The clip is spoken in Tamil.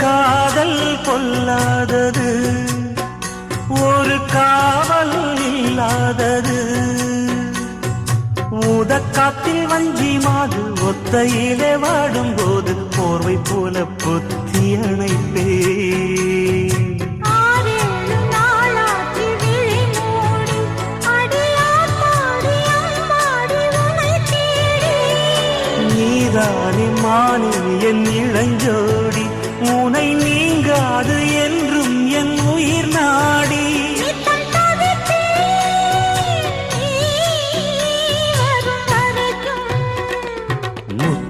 காதல் கொல்லாதது, ஒரு காவல் இல்லாதது. ஊதக்காத்தில் வஞ்சி மாது ஒத்தையிலே வாடும்போது போர்வை போல பொத்தி அணைப்பே. நீதானே மானே என் இளஞ்சோடி, உனை